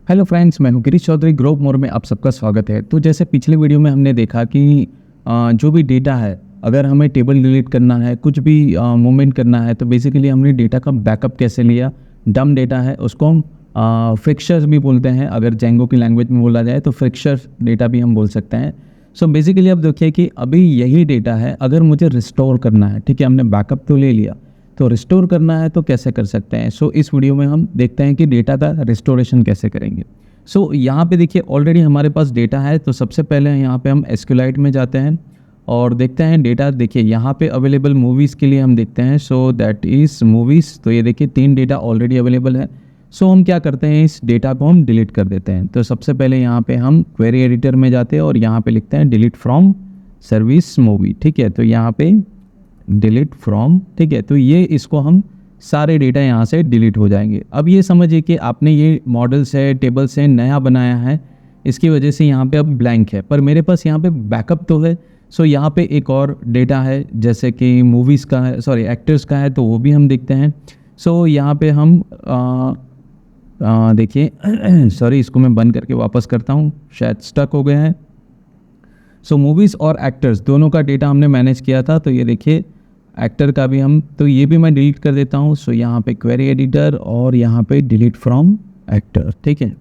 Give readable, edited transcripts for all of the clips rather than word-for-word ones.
Hello friends, मैं हूं Girish Chaudhary. Grove मोर में आप सबका स्वागत है। तो जैसे पिछले वीडियो में हमने देखा कि जो भी डेटा है, अगर हमें टेबल डिलीट करना है, कुछ भी मूवमेंट करना है, तो बेसिकली हमने डेटा का बैकअप कैसे लिया। डम डेटा है उसको हम फिक्चर्स भी बोलते हैं, अगर जेंगो की लैंग्वेज में बोला जाए तो फिक्चर्स डेटा भी हम बोल सकते हैं। सो बेसिकली अब देखिए कि अभी यही डेटा है, अगर मुझे रिस्टोर करना है, ठीक है, हमने बैकअप तो ले लिया, तो रिस्टोर करना है तो कैसे कर सकते हैं। सो इस वीडियो में हम देखते हैं कि डेटा का रिस्टोरेशन कैसे करेंगे। सो यहाँ पे देखिए ऑलरेडी हमारे पास डेटा है, तो सबसे पहले यहाँ पे हम एसक्यूएलाइट में जाते हैं और देखते हैं डेटा। देखिए यहाँ पे अवेलेबल मूवीज़ के लिए हम देखते हैं, सो दैट इज़ मूवीज़। तो ये देखिए 3 डेटा ऑलरेडी अवेलेबल है। सो हम क्या करते हैं, इस डेटा को हम डिलीट कर देते हैं। तो सबसे पहले यहाँ पे हम क्वेरी एडिटर में जाते हैं और यहाँ पे लिखते हैं डिलीट फ्रॉम सर्विस मूवी, ठीक है। तो यहाँ पे डिलीट फ्रॉम, ठीक है। तो ये इसको हम सारे डेटा यहाँ से डिलीट हो जाएंगे। अब ये समझिए कि आपने ये मॉडल्स है, टेबल्स है, नया बनाया है, इसकी वजह से यहाँ पे अब ब्लैंक है, पर मेरे पास यहाँ पे बैकअप तो है। सो यहाँ पे एक और डेटा है, जैसे कि मूवीज़ का है, सॉरी एक्टर्स का है, तो वो भी हम देखते हैं। सो यहाँ पे हम देखिए सॉरी, इसको मैं बंद करके वापस करता हूँ, शायद स्टक हो गया है। सो मूवीज़ और एक्टर्स दोनों का डेटा हमने मैनेज किया था, तो ये देखिए एक्टर का भी हम, तो ये भी मैं डिलीट कर देता हूँ। सो यहाँ पे क्वेरी एडिटर और यहाँ पे डिलीट फ्रॉम एक्टर, ठीक है।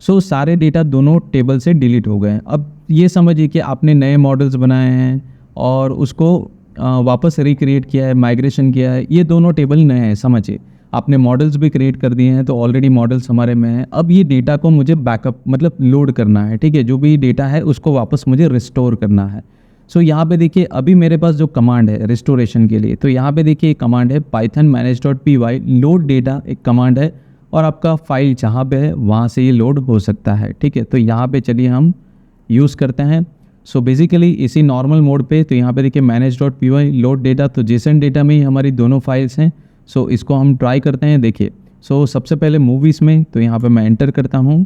सो सारे डेटा दोनों टेबल से डिलीट हो गए। अब ये समझिए कि आपने नए मॉडल्स बनाए हैं और उसको वापस रिक्रिएट किया है, माइग्रेशन किया है। ये दोनों टेबल नए हैं, समझिए। आपने मॉडल्स भी क्रिएट कर दिए हैं, तो ऑलरेडी मॉडल्स हमारे में हैं। अब ये डेटा को मुझे बैकअप मतलब लोड करना है, ठीक है। जो भी डेटा है उसको वापस मुझे रिस्टोर करना है। सो यहाँ पे देखिए अभी मेरे पास जो कमांड है रिस्टोरेशन के लिए, तो यहाँ पे देखिए एक कमांड है python manage.py लोड डेटा, एक कमांड है, और आपका फाइल जहाँ पे है वहाँ से ये लोड हो सकता है, ठीक है। तो यहाँ पे चलिए हम यूज़ करते हैं। सो बेसिकली इसी नॉर्मल मोड पे, तो यहाँ पे देखिए manage.py लोड डेटा, तो जेसन डेटा में ही हमारी दोनों फाइल्स हैं। सो इसको हम ट्राई करते हैं। देखिए सो सबसे पहले मूवीज़ में, तो यहाँ पे मैं एंटर करता हूँ,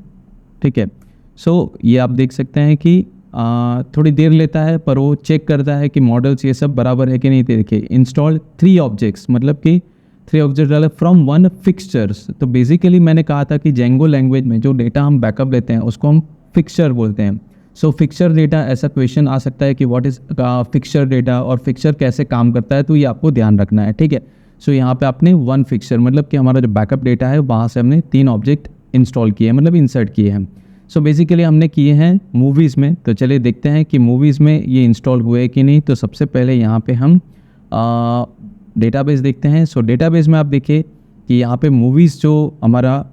ठीक है। सो ये आप देख सकते हैं कि थोड़ी देर लेता है, पर वो चेक करता है कि मॉडल्स ये सब बराबर है कि नहीं। देखिए इंस्टॉल 3 ऑब्जेक्ट्स, मतलब कि 3 ऑब्जेक्ट डाले फ्रॉम 1 फिक्सचर्स। तो बेसिकली मैंने कहा था कि जेंगो लैंग्वेज में जो डेटा हम बैकअप लेते हैं उसको हम फिक्सचर बोलते हैं। सो फिक्सचर डेटा, ऐसा क्वेश्चन आ सकता है कि व्हाट इज़ फिक्सचर डेटा और फिक्सचर कैसे काम करता है, तो ये आपको ध्यान रखना है, ठीक है। सो यहाँ पे आपने 1 फिक्सचर, मतलब कि हमारा जो बैकअप डेटा है वहाँ से हमने 3 ऑब्जेक्ट इंस्टॉल किए हैं, मतलब इंसर्ट किए हैं। सो बेसिकली हमने किए हैं मूवीज़ में। तो चलिए देखते हैं कि मूवीज़ में ये इंस्टॉल हुए कि नहीं। तो सबसे पहले यहाँ पे हम डेटाबेस देखते हैं। सो डेटाबेस में आप देखिए कि यहाँ पे मूवीज़ जो हमारा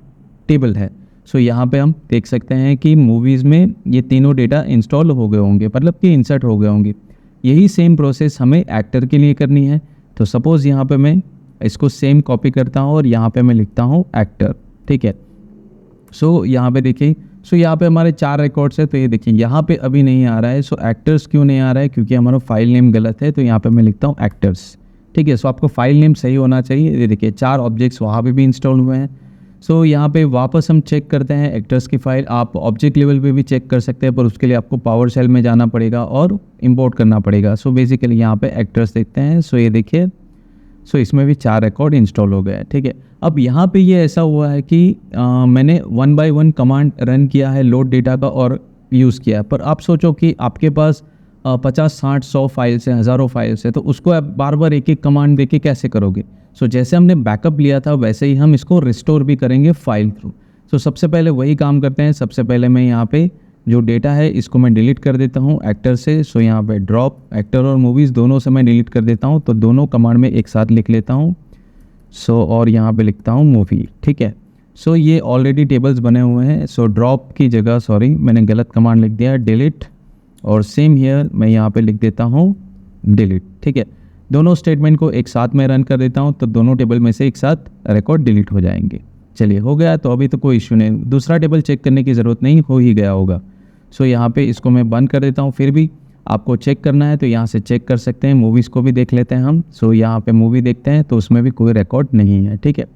टेबल है, सो यहाँ पे हम देख सकते हैं कि मूवीज़ में ये तीनों डेटा इंस्टॉल हो गए होंगे, मतलब कि इंसर्ट हो गए होंगे। यही सेम प्रोसेस हमें एक्टर के लिए करनी है। तो सपोज़ यहाँ पे मैं इसको सेम कॉपी करता हूँ और यहाँ पे मैं लिखता हूँ एक्टर, ठीक है। सो यहाँ पे देखिए, सो यहाँ पे हमारे 4 रिकॉर्ड्स है, तो ये देखिए यहाँ पे अभी नहीं आ रहा है। सो एक्टर्स क्यों नहीं आ रहा है, क्योंकि हमारा फाइल नेम गलत है। तो यहाँ पे मैं लिखता हूँ एक्टर्स, ठीक है। सो आपको फाइल नेम सही होना चाहिए। ये देखिए 4 ऑब्जेक्ट्स वहाँ पे भी इंस्टॉल हुए हैं। सो यहाँ पे वापस हम चेक करते हैं एक्टर्स की फ़ाइल। आप ऑब्जेक्ट लेवल पे भी चेक कर सकते हैं, पर उसके लिए आपको पावर शेल में जाना पड़ेगा और इंपोर्ट करना पड़ेगा। सो बेसिकली यहाँ पे एक्टर्स देखते हैं। सो ये देखिए, सो इसमें भी 4 रिकॉर्ड इंस्टॉल हो गया है, ठीक है। अब यहाँ पे ये ऐसा हुआ है कि मैंने 1 बाय 1 कमांड रन किया है लोड डेटा का और यूज़ किया है। पर आप सोचो कि आपके पास 50, 60, 100 फाइल्स हैं, हज़ारों फाइल्स हैं, तो उसको आप बार बार एक एक कमांड देके कैसे करोगे। सो जैसे हमने बैकअप लिया था वैसे ही हम इसको रिस्टोर भी करेंगे फाइल थ्रू। सो सबसे पहले वही काम करते हैं। सबसे पहले मैं यहाँ पे जो डेटा है इसको मैं डिलीट कर देता हूँ एक्टर से। सो यहाँ पे ड्रॉप एक्टर और मूवीज़ दोनों से मैं डिलीट कर देता हूँ, तो दोनों कमांड में एक साथ लिख लेता हूँ। सो और यहाँ पे लिखता हूँ मूवी, ठीक है। सो ये ऑलरेडी टेबल्स बने हुए हैं। सो ड्रॉप की जगह, सॉरी मैंने गलत कमांड लिख दिया, डिलीट, और सेम हियर मैं यहाँ पे लिख देता हूँ डिलीट, ठीक है। दोनों स्टेटमेंट को एक साथ में रन कर देता हूँ, तो दोनों टेबल में से एक साथ रिकॉर्ड डिलीट हो जाएंगे। चलिए हो गया, तो अभी तो कोई इश्यू नहीं, दूसरा टेबल चेक करने की ज़रूरत नहीं, हो ही गया होगा। सो यहाँ पे इसको मैं बंद कर देता हूँ। फिर भी आपको चेक करना है तो यहाँ से चेक कर सकते हैं। मूवीज़ को भी देख लेते हैं हम। सो यहाँ पे मूवी देखते हैं, तो उसमें भी कोई रिकॉर्ड नहीं है, ठीक है।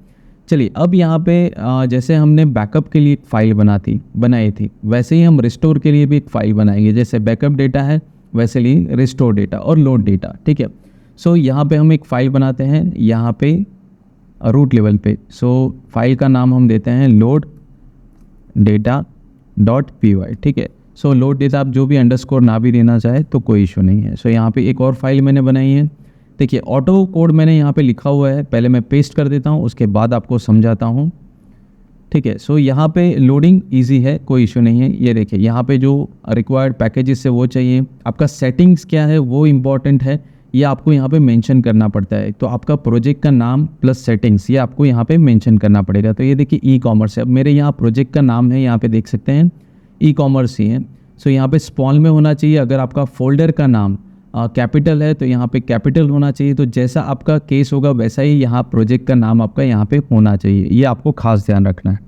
चलिए अब यहाँ पे जैसे हमने बैकअप के लिए एक फ़ाइल बनाई थी, वैसे ही हम रिस्टोर के लिए भी एक फ़ाइल बनाएंगे। जैसे बैकअप डेटा है वैसे ही रिस्टोर डेटा और लोड डेटा, ठीक है। सो यहाँ पे हम एक फ़ाइल बनाते हैं यहाँ पे रूट लेवल पे। सो फाइल का नाम हम देते हैं load data dot P Y, ठीक है। सो लोड डेटा आप जो भी अंडरस्कोर ना भी देना चाहे तो कोई इशू नहीं है। सो यहाँ पे एक और फाइल मैंने बनाई है, देखिए ऑटो कोड मैंने यहाँ पे लिखा हुआ है, पहले मैं पेस्ट कर देता हूँ, उसके बाद आपको समझाता हूँ, ठीक है। सो यहाँ पे लोडिंग इजी है, कोई इशू नहीं है। ये देखिए यहाँ पे जो रिक्वायर्ड पैकेजेस है वो चाहिए, आपका सेटिंग्स क्या है वो इम्पॉर्टेंट है, ये आपको यहाँ पे मेंशन करना पड़ता है। तो आपका प्रोजेक्ट का नाम प्लस सेटिंग्स ये आपको यहाँ पे मेंशन करना पड़ेगा। तो ये देखिए ई कॉमर्स है, अब मेरे यहाँ प्रोजेक्ट का नाम है, यहाँ पे देख सकते हैं ई कॉमर्स ही है। सो यहाँ पे स्मॉल में होना चाहिए, अगर आपका फोल्डर का नाम कैपिटल है तो यहाँ पे कैपिटल होना चाहिए। तो जैसा आपका केस होगा वैसा ही यहाँ प्रोजेक्ट का नाम आपका यहाँ पे होना चाहिए, ये आपको खास ध्यान रखना है।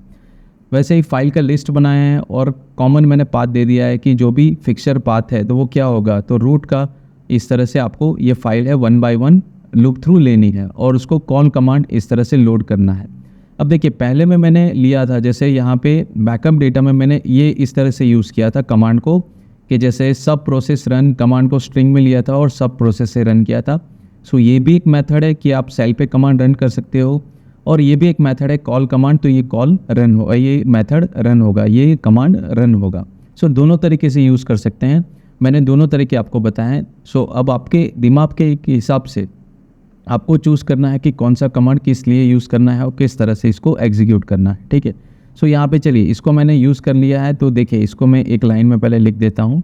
वैसे ही फाइल का लिस्ट बनाया है और कॉमन मैंने पाथ दे दिया है कि जो भी फिक्सर पाथ है तो वो क्या होगा, तो रूट का इस तरह से आपको ये फाइल है 1 by 1 लूप थ्रू लेनी है और उसको कॉल कमांड इस तरह से लोड करना है। अब देखिए पहले में मैंने लिया था, जैसे यहाँ पे बैकअप डेटा में मैंने ये इस तरह से यूज़ किया था कमांड को, कि जैसे सब प्रोसेस रन कमांड को स्ट्रिंग में लिया था और सब प्रोसेस से रन किया था। सो ये भी एक मेथड है कि आप सेल पे कमांड रन कर सकते हो, और ये भी एक मेथड है कॉल कमांड, तो ये कॉल रन होगा, ये मेथड रन होगा, ये कमांड रन होगा। सो दोनों तरीके से यूज़ कर सकते हैं, मैंने दोनों तरीके आपको बताए हैं। सो अब आपके दिमाग के हिसाब से आपको चूज़ करना है कि कौन सा कमांड किस लिए यूज़ करना है और किस तरह से इसको एग्जीक्यूट करना है, ठीक है। सो यहाँ पे चलिए इसको मैंने यूज़ कर लिया है, तो देखिए इसको मैं एक लाइन में पहले लिख देता हूँ।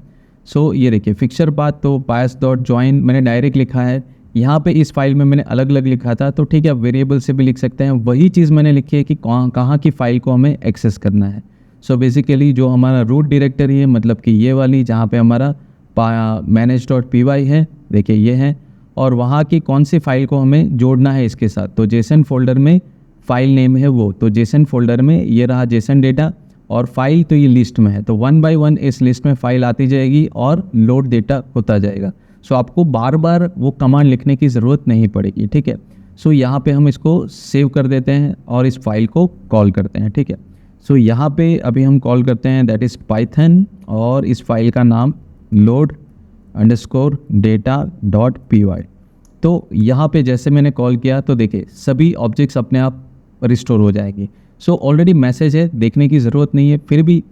सो ये देखिए फिक्सर पाथ तो पास डॉट जॉइन मैंने डायरेक्ट लिखा है, यहाँ पे इस फाइल में मैंने अलग अलग लिखा था, तो ठीक है आप वेरिएबल से भी लिख सकते हैं। वही चीज़ मैंने लिखी है कि कहाँ की फ़ाइल को हमें एक्सेस करना है। सो बेसिकली जो हमारा रूट डायरेक्टरी है, मतलब कि ये वाली जहाँ पे हमारा manage.py है, देखिए ये है, और वहाँ की कौन सी फ़ाइल को हमें जोड़ना है इसके साथ, तो जेसन फोल्डर में फ़ाइल नेम है वो, तो जेसन फोल्डर में ये रहा जेसन डेटा, और फाइल तो ये लिस्ट में है, तो 1 by 1 इस लिस्ट में फ़ाइल आती जाएगी और लोड डेटा होता जाएगा। सो आपको बार बार वो कमांड लिखने की ज़रूरत नहीं पड़ेगी, ठीक है। सो यहाँ पे हम इसको सेव कर देते हैं और इस फाइल को कॉल करते हैं, ठीक है। सो यहाँ पे अभी हम कॉल करते हैं दैट इज़ पाइथन, और इस फाइल का नाम load_data.py। तो यहाँ पे जैसे मैंने कॉल किया तो देखिए सभी ऑब्जेक्ट्स अपने आप रिस्टोर हो जाएंगे। सो ऑलरेडी मैसेज है, देखने की ज़रूरत नहीं है, फिर भी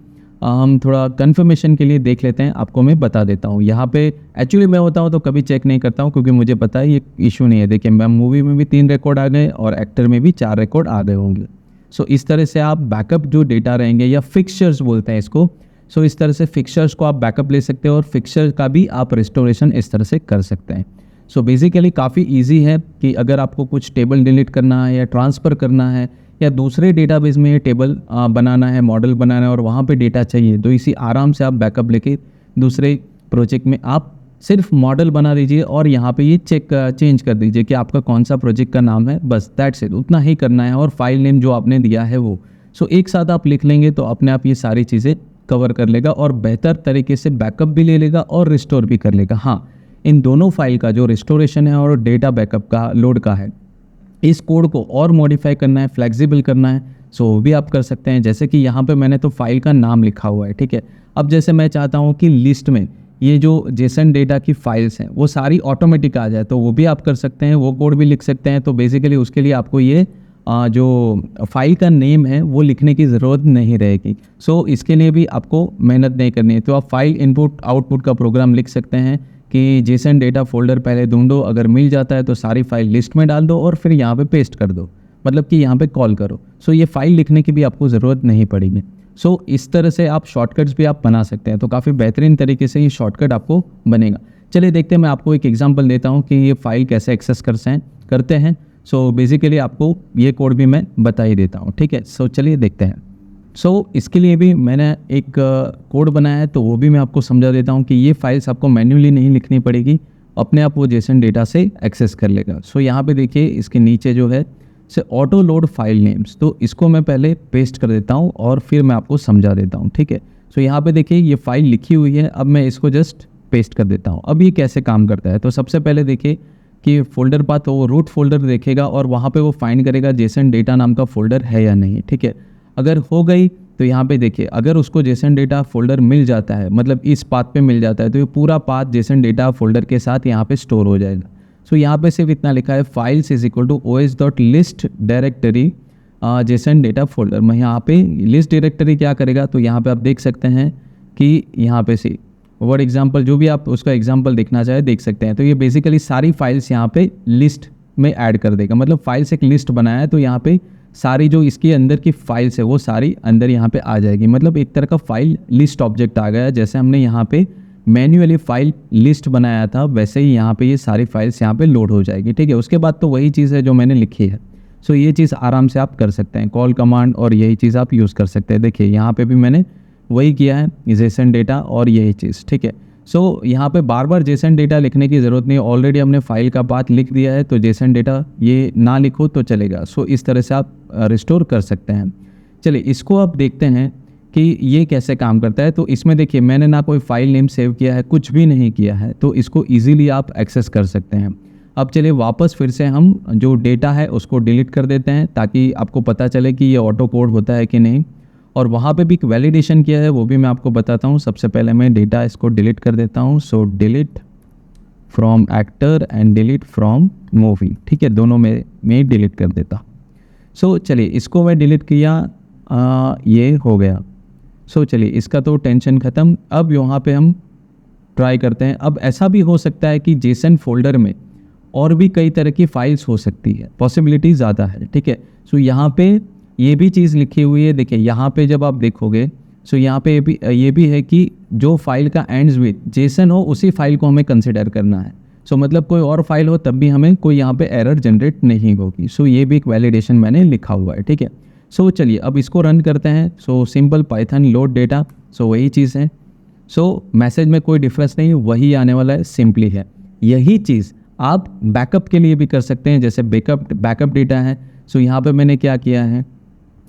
हम थोड़ा कन्फर्मेशन के लिए देख लेते हैं, आपको मैं बता देता हूँ। यहाँ पे एक्चुअली मैं होता हूँ तो कभी चेक नहीं करता हूँ, क्योंकि मुझे पता है ये इशू नहीं है। देखिए मैं मूवी में भी 3 रिकॉर्ड आ गए और एक्टर में भी 4 रिकॉर्ड आ गए होंगे। सो इस तरह से आप बैकअप जो डेटा रहेंगे, या फिक्सचर्स बोलते हैं इसको, सो इस तरह से फिक्सचर्स को आप बैकअप ले सकते हो और फिक्सचर का भी आप रिस्टोरेशन इस तरह से कर सकते हैं। सो बेसिकली काफ़ी इजी है कि अगर आपको कुछ टेबल डिलीट करना है या ट्रांसफ़र करना है या दूसरे डेटाबेस में टेबल बनाना है, मॉडल बनाना है और वहाँ पे डेटा चाहिए, तो इसी आराम से आप बैकअप लेके दूसरे प्रोजेक्ट में आप सिर्फ मॉडल बना दीजिए और यहाँ पे ये चेंज कर दीजिए कि आपका कौन सा प्रोजेक्ट का नाम है, बस दैट्स इट, उतना ही करना है। और फाइल नेम जो आपने दिया है वो, सो एक साथ आप लिख लेंगे तो अपने आप ये सारी चीज़ें कवर कर लेगा और बेहतर तरीके से बैकअप भी ले लेगा और रिस्टोर भी कर लेगा। हाँ, इन दोनों फाइल का जो रिस्टोरेशन है और डेटा बैकअप का लोड का है, इस कोड को और मॉडिफाई करना है, फ्लेक्सिबल करना है, सो वो भी आप कर सकते हैं। जैसे कि यहाँ पे मैंने तो फाइल का नाम लिखा हुआ है, ठीक है। अब जैसे मैं चाहता हूँ कि लिस्ट में ये जो जेसन डेटा की फाइल्स हैं वो सारी ऑटोमेटिक आ जाए, तो वो भी आप कर सकते हैं, वो कोड भी लिख सकते हैं। तो बेसिकली उसके लिए आपको ये जो फाइल का नेम है वो लिखने की ज़रूरत नहीं रहेगी। सो इसके लिए भी आपको मेहनत नहीं करनी है। तो आप फाइल इनपुट आउटपुट का प्रोग्राम लिख सकते हैं कि जेसन डेटा फोल्डर पहले ढूंढो, अगर मिल जाता है तो सारी फाइल लिस्ट में डाल दो और फिर यहाँ पे पेस्ट कर दो, मतलब कि यहाँ पे कॉल करो। सो ये फाइल लिखने की भी आपको ज़रूरत नहीं पड़ेगी। सो इस तरह से आप शॉर्टकट्स भी आप बना सकते हैं, तो काफ़ी बेहतरीन तरीके से ये शॉर्टकट आपको बनेगा। चलिए देखते हैं, मैं आपको एक एग्जांपल देता हूँ कि ये फाइल कैसे एक्सेस करते हैं। सो बेसिकली आपको ये कोड भी मैं बता ही देता हूँ, ठीक है। सो चलिए देखते हैं। सो इसके लिए भी मैंने एक कोड बनाया है, तो वो भी मैं आपको समझा देता हूँ कि ये फाइल्स आपको मैन्युअली नहीं लिखनी पड़ेगी, अपने आप वो जेसन डेटा से एक्सेस कर लेगा। सो यहाँ पे देखिए इसके नीचे जो है से ऑटो लोड फाइल नेम्स, तो इसको मैं पहले पेस्ट कर देता हूँ और फिर मैं आपको समझा देता हूँ, ठीक है। सो यहाँ पे देखिए ये फाइल लिखी हुई है, अब मैं इसको जस्ट पेस्ट कर देता हूँ। अब ये कैसे काम करता है, तो सबसे पहले देखिए कि फोल्डर पाथ, तो वो रूट फोल्डर देखेगा और वहाँ पे वो फाइंड करेगा जेसन डेटा नाम का फोल्डर है या नहीं, ठीक है। अगर हो गई तो यहाँ पे देखिए अगर उसको जेसन डेटा फोल्डर मिल जाता है, मतलब इस पाथ पे मिल जाता है, तो ये पूरा पाथ जेसन डेटा फोल्डर के साथ यहाँ पे स्टोर हो जाएगा। सो यहाँ पे सिर्फ इतना लिखा है files is equal to os.list directory JSON data folder. मैं यहाँ पे लिस्ट डायरेक्टरी क्या करेगा, तो यहाँ पे आप देख सकते हैं कि यहाँ पे से वर्ड एग्जाम्पल जो भी आप उसका एग्जाम्पल देखना चाहे देख सकते हैं। तो ये बेसिकली सारी फाइल्स यहाँ पे लिस्ट में ऐड कर देगा, मतलब फाइल्स एक लिस्ट बनाया है तो यहाँ पे सारी जो इसके अंदर की फाइल्स है वो सारी अंदर यहाँ पे आ जाएगी। मतलब एक तरह का फाइल लिस्ट ऑब्जेक्ट आ गया, जैसे हमने यहाँ पे मैन्युअली फाइल लिस्ट बनाया था वैसे ही यहाँ पे ये सारी फाइल्स यहाँ पे लोड हो जाएगी। ठीक है, उसके बाद तो वही चीज़ है जो मैंने लिखी है। सो ये चीज़ आराम से आप कर सकते हैं, कॉल कमांड और यही चीज़ आप यूज़ कर सकते हैं। देखिए यहाँ पे भी मैंने वही किया है, जेसन डेटा और यही चीज़। ठीक है, सो यहाँ पे बार बार जेसन डेटा लिखने की ज़रूरत नहीं, ऑलरेडी हमने फाइल का पाथ लिख दिया है, तो जेसन डेटा ये ना लिखो तो चलेगा। सो इस तरह से आप रिस्टोर कर सकते हैं। चलिए इसको आप देखते हैं कि ये कैसे काम करता है। तो इसमें देखिए मैंने ना कोई फाइल नेम सेव किया है, कुछ भी नहीं किया है, तो इसको ईजिली आप एक्सेस कर सकते हैं। अब चलिए वापस फिर से हम जो डेटा है उसको डिलीट कर देते हैं ताकि आपको पता चले कि ये ऑटो कोड होता है कि नहीं। और वहाँ पे भी एक वैलिडेशन किया है, वो भी मैं आपको बताता हूँ। सबसे पहले मैं डेटा इसको डिलीट कर देता हूँ। So delete from actor and delete from movie. ठीक है, दोनों में डिलीट कर देता। सो चलिए इसको मैं डिलीट किया, ये हो गया। सो चलिए इसका तो टेंशन ख़त्म। अब यहाँ पे हम ट्राई करते हैं। अब ऐसा भी हो सकता है कि जेसन फोल्डर में और भी कई तरह की फाइल्स हो सकती है, पॉसिबिलिटी ज़्यादा है। ठीक है, सो यहाँ पे ये भी चीज़ लिखी हुई है। देखिए यहाँ पे जब आप देखोगे सो यहाँ पे ये भी है कि जो फाइल का एंड्स विद जेसन हो उसी फाइल को हमें कंसिडर करना है। सो मतलब कोई और फाइल हो तब भी हमें कोई यहाँ पे एरर जनरेट नहीं होगी। सो ये भी एक वैलिडेशन मैंने लिखा हुआ है। ठीक है, सो चलिए अब इसको रन करते हैं। So simple Python load data, so वही चीज़ है। सो मैसेज में कोई डिफरेंस नहीं, वही आने वाला है, सिंपली है। यही चीज़ आप बैकअप के लिए भी कर सकते हैं, जैसे बैकअप डेटा है। सो यहाँ पे मैंने क्या किया है,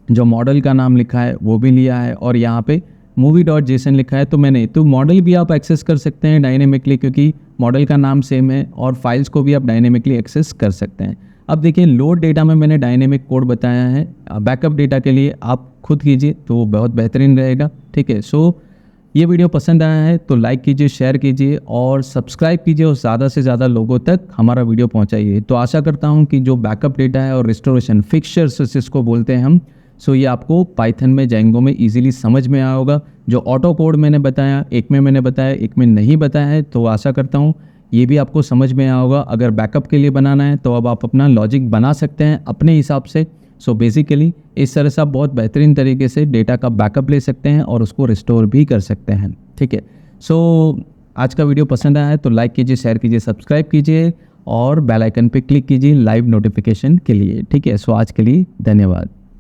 जो मॉडल का नाम लिखा है वो भी लिया है और यहाँ पे movie.json लिखा है। तो मॉडल भी आप एक्सेस कर सकते हैं डायनेमिकली, क्योंकि मॉडल का नाम सेम है, और फाइल्स को भी आप डायनेमिकली एक्सेस कर सकते हैं। अब देखिए लोड डेटा में मैंने डायनेमिक कोड बताया है, बैकअप डेटा के लिए आप खुद कीजिए तो वो बहुत बेहतरीन रहेगा। ठीक है, सो ये वीडियो पसंद आया है तो लाइक कीजिए, शेयर कीजिए और सब्सक्राइब कीजिए और ज़्यादा से ज़्यादा लोगों तक हमारा वीडियो पहुंचाइए। तो आशा करता हूं कि जो बैकअप डेटा है और रिस्टोरेशन फिक्सचर्स जिसको बोलते हैं हम, सो ये आपको पाइथन में जेंगो में इजीली समझ में आया होगा। जो ऑटो कोड मैंने बताया, एक में मैंने बताया, एक में नहीं बताया है, तो आशा करता हूँ ये भी आपको समझ में आया होगा। अगर बैकअप के लिए बनाना है तो अब आप अपना लॉजिक बना सकते हैं अपने हिसाब से। सो बेसिकली इस तरह से आप बहुत बेहतरीन तरीके से डेटा का बैकअप ले सकते हैं और उसको रिस्टोर भी कर सकते हैं। ठीक है, सो आज का वीडियो पसंद आया है तो लाइक कीजिए, शेयर कीजिए, सब्सक्राइब कीजिए और बेल आइकन पे क्लिक कीजिए लाइव नोटिफिकेशन के लिए। ठीक है, सो आज के लिए धन्यवाद।